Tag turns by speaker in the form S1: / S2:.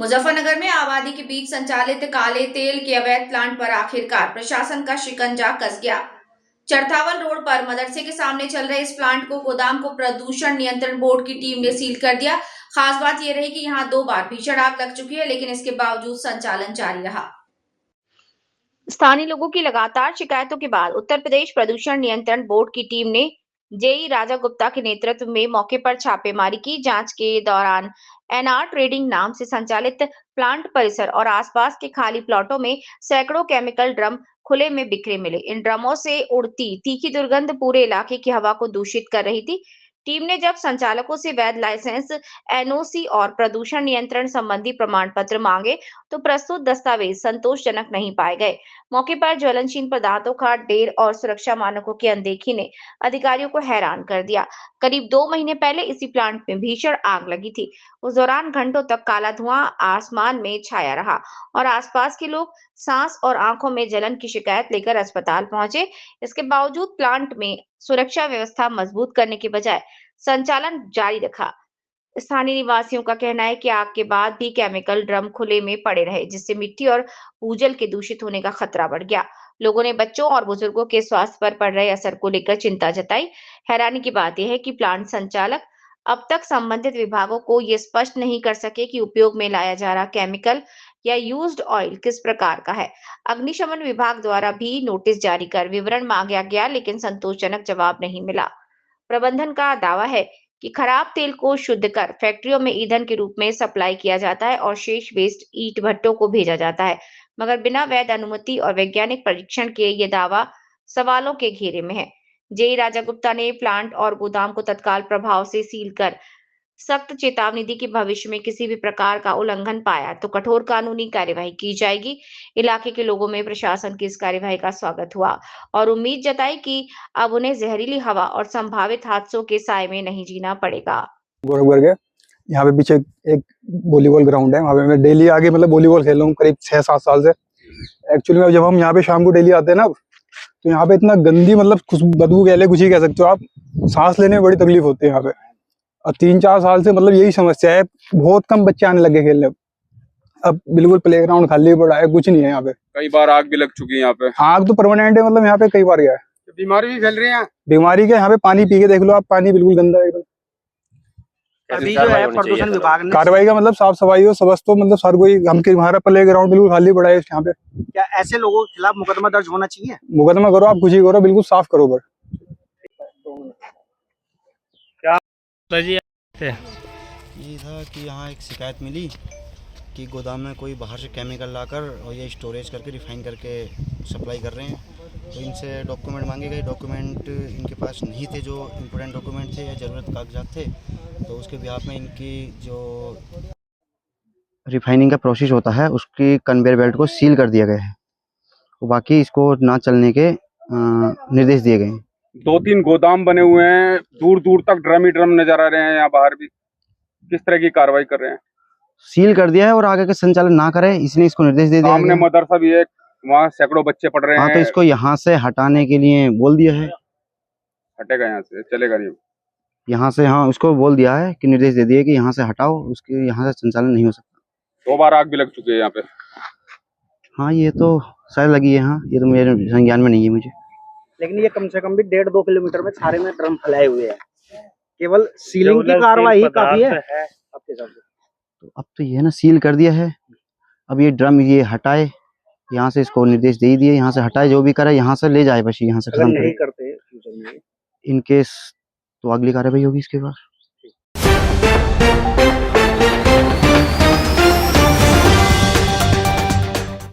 S1: मुजफ्फरनगर में आबादी के बीच संचालित काले तेल के अवैध प्लांट पर आखिरकार प्रशासन का शिकंजा कस गया। चरथावल रोड पर मदरसे के सामने चल रहे इस प्लांट को गोदाम को प्रदूषण नियंत्रण बोर्ड की टीम ने सील कर दिया। खास बात यह रही कि यहां 2 बार भीषण आग लग चुकी है, लेकिन इसके बावजूद संचालन जारी रहा। स्थानीय लोगों की लगातार शिकायतों के बाद उत्तर प्रदेश प्रदूषण नियंत्रण बोर्ड की टीम ने जेई राजा गुप्ता के नेतृत्व में मौके पर छापेमारी की। जांच के दौरान एनआर ट्रेडिंग नाम से संचालित प्लांट परिसर और आसपास के खाली प्लॉटों में सैकड़ों केमिकल ड्रम खुले में बिखरे मिले। इन ड्रमों से उड़ती तीखी दुर्गंध पूरे इलाके की हवा को दूषित कर रही थी। टीम ने जब संचालकों से वैध लाइसेंस, एनओसी और प्रदूषण नियंत्रण संबंधी प्रमाण पत्र मांगे, तो प्रस्तुत दस्तावेज संतोषजनक नहीं पाए गए। मौके पर ज्वलनशील पदार्थों का ढेर और सुरक्षा मानकों की अनदेखी ने अधिकारियों को हैरान कर दिया। करीब 2 महीने पहले इसी प्लांट में भीषण आग लगी थी। उस दौरान घंटों तक काला धुआं आसमान में छाया रहा और आसपास के लोग सांस और आंखों में जलन की शिकायत लेकर अस्पताल पहुंचे। इसके बावजूद प्लांट में सुरक्षा व्यवस्था मजबूत करने के बजाय संचालन जारी रखा। स्थानीय निवासियों का कहना है कि आग के बाद भी केमिकल ड्रम खुले में पड़े रहे, जिससे मिट्टी और भूजल के दूषित होने का खतरा बढ़ गया। लोगों ने बच्चों और बुजुर्गों के स्वास्थ्य पर पड़ रहे असर को लेकर चिंता जताई। हैरानी की बात यह है कि प्लांट संचालक अब तक संबंधित विभागों को ये स्पष्ट नहीं कर सके कि उपयोग में लाया जा रहा केमिकल या यूज्ड ऑयल किस प्रकार का है। अग्निशमन विभाग द्वारा भी नोटिस जारी कर विवरण मांगा गया, लेकिन संतोषजनक जवाब नहीं मिला। प्रबंधन का दावा है कि खराब तेल को शुद्ध कर फैक्ट्रियों में ईंधन के रूप में सप्लाई किया जाता है और शेष वेस्ट ईंट भट्टों को भेजा जाता है, मगर बिना वैध अनुमति और वैज्ञानिक परीक्षण के ये दावा सवालों के घेरे में है। जेई राजा गुप्ता ने प्लांट और गोदाम को तत्काल प्रभाव से सील कर सख्त चेतावनी दी कि भविष्य में किसी भी प्रकार का उल्लंघन पाया तो कठोर कानूनी कार्यवाही की जाएगी। इलाके के लोगों में प्रशासन की इस कार्यवाही का स्वागत हुआ और उम्मीद जताई कि अब उन्हें जहरीली हवा और संभावित हादसों के साए में नहीं जीना पड़ेगा।
S2: गोरखपुर के यहाँ पे पीछे एक वॉलीबॉल ग्राउंड है, वहाँ पे मैं डेली आके मतलब वॉलीबॉल खेल रहा हूँ करीब 6-7 साल से। एक्चुअली में जब हम यहाँ पे शाम को डेली आते हैं ना, तो यहाँ पे इतना गंदी मतलब बदबू कह ले, कुछ ही कह सकते हो आप, सांस लेने में बड़ी तकलीफ होती है यहाँ पे। और 3-4 साल से मतलब यही समस्या है, बहुत कम बच्चे आने लगे खेलने। अब बिल्कुल प्लेग्राउंड खाली पड़ा है, कुछ नहीं है यहाँ पे।
S3: कई बार आग भी लग चुकी है यहाँ पे।
S2: आग तो परमानेंट है, मतलब यहाँ पे कई बार गया है।
S3: बीमारी भी फैल रही है।
S2: बीमारी के यहाँ पे पानी पी के देख लो आप, पानी बिल्कुल गंदा है एकदम।
S4: अभी जो है प्रदूषण विभाग ने
S2: कार्रवाई का मतलब साफ सफाई हो, सबस तो मतलब हर कोई, हम के हमारा प्ले ग्राउंड बिल्कुल खाली पड़ा है यहाँ पे।
S4: क्या ऐसे लोगों के खिलाफ मुकदमा दर्ज होना चाहिए?
S2: मुकदमा करो, आप कुछ ही करो, बिल्कुल साफ करो। पर
S5: ये था कि यहाँ एक शिकायत मिली कि गोदाम में कोई बाहर से केमिकल लाकर और ये स्टोरेज करके रिफाइन करके सप्लाई कर रहे हैं। तो इनसे डॉक्यूमेंट मांगे गए, डॉक्यूमेंट इनके पास नहीं थे, जो इम्पोर्टेंट डॉक्यूमेंट थे या ज़रूरत कागजात थे। तो उसके बिहाफ में इनकी जो रिफाइनिंग का प्रोसेस होता है उसकी कन्वेयर बेल्ट को सील कर दिया गया है, बाकी इसको ना चलने के निर्देश दिए गए हैं।
S3: 2-3 गोदाम बने हुए हैं, दूर दूर तक ड्रम ही ड्रम नजर आ रहे हैं। यहाँ बाहर भी किस तरह की कार्रवाई कर रहे हैं?
S5: सील कर दिया है और आगे का संचालन ना करे, इसलिए इसको निर्देश दे दिया है।
S3: सामने मदरसा भी है, वहाँ सैकड़ों बच्चे पढ़ रहे हैं।
S5: हाँ, तो इसको यहाँ से हटाने के लिए बोल दिया है।
S3: हटेगा यहाँ से, चलेगा नहीं
S5: यहाँ से, हाँ, उसको बोल दिया है कि निर्देश दे दिए कि यहाँ से हटाओ, उसके यहाँ से संचालन नहीं हो सकता।
S3: 2 बार आग भी लग चुकी है यहाँ पे।
S5: हाँ, ये तो शायद लगी है। हाँ, ये तो मेरे संज्ञान में नहीं है मुझे।
S4: लेकिन ये कम से कम भी 1.5-2 किलोमीटर में सारे में ड्रम फैलाए हुए हैं। केवल सीलिंग की कार्रवाई काफी है आपके हिसाब से?
S5: तो अब तो ये ना सील कर दिया है, अब ये ड्रम ये हटाए, यहाँ से इसको निर्देश दे दिए, यहाँ से हटाए, जो भी करे यहाँ से ले जाए, बस यहाँ से
S4: अगर नहीं करते फ्यूचर में
S5: इनकेस तो अगली कार्रवाई होगी इसके बाद।